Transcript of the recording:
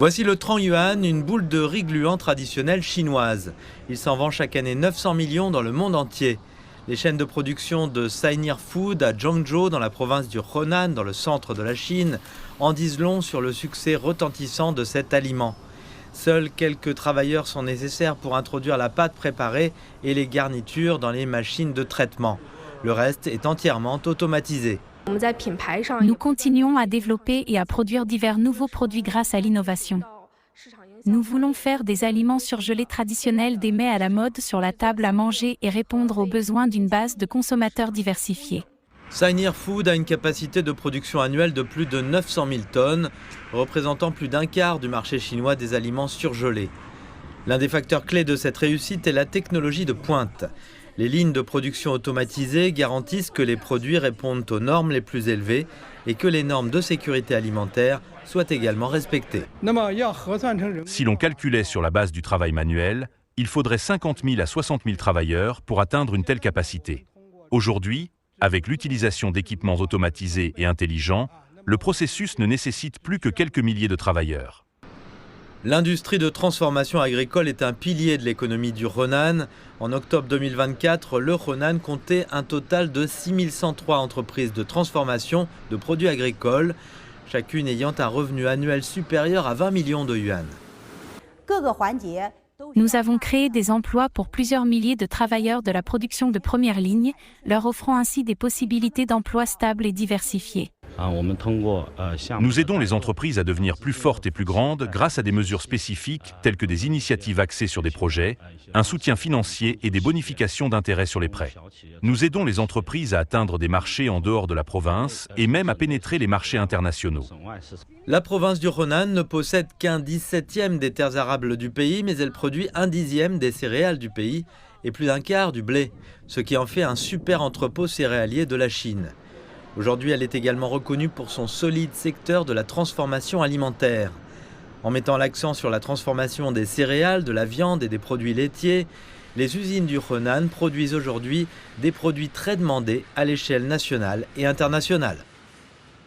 Voici le Trang Yuan, une boule de riz gluant traditionnelle chinoise. Il s'en vend chaque année 900 millions dans le monde entier. Les chaînes de production de Sainier Food à Zhengzhou, dans la province du Henan, dans le centre de la Chine, en disent long sur le succès retentissant de cet aliment. Seuls quelques travailleurs sont nécessaires pour introduire la pâte préparée et les garnitures dans les machines de traitement. Le reste est entièrement automatisé. Nous continuons à développer et à produire divers nouveaux produits grâce à l'innovation. Nous voulons faire des aliments surgelés traditionnels, des mets à la mode sur la table à manger et répondre aux besoins d'une base de consommateurs diversifiés. Sainier Food a une capacité de production annuelle de plus de 900 000 tonnes, représentant plus d'un quart du marché chinois des aliments surgelés. L'un des facteurs clés de cette réussite est la technologie de pointe. Les lignes de production automatisées garantissent que les produits répondent aux normes les plus élevées et que les normes de sécurité alimentaire soient également respectées. Si l'on calculait sur la base du travail manuel, il faudrait 50 000 à 60 000 travailleurs pour atteindre une telle capacité. Aujourd'hui, avec l'utilisation d'équipements automatisés et intelligents, le processus ne nécessite plus que quelques milliers de travailleurs. L'industrie de transformation agricole est un pilier de l'économie du Henan. En octobre 2024, le Henan comptait un total de 6103 entreprises de transformation de produits agricoles, chacune ayant un revenu annuel supérieur à 20 millions de yuan. Nous avons créé des emplois pour plusieurs milliers de travailleurs de la production de première ligne, leur offrant ainsi des possibilités d'emploi stables et diversifiées. Nous aidons les entreprises à devenir plus fortes et plus grandes grâce à des mesures spécifiques telles que des initiatives axées sur des projets, un soutien financier et des bonifications d'intérêt sur les prêts. Nous aidons les entreprises à atteindre des marchés en dehors de la province et même à pénétrer les marchés internationaux. La province du Henan ne possède qu'un 17e des terres arables du pays, mais elle produit un 10e des céréales du pays et plus d'un quart du blé, ce qui en fait un super entrepôt céréalier de la Chine. Aujourd'hui, elle est également reconnue pour son solide secteur de la transformation alimentaire. En mettant l'accent sur la transformation des céréales, de la viande et des produits laitiers, les usines du Henan produisent aujourd'hui des produits très demandés à l'échelle nationale et internationale.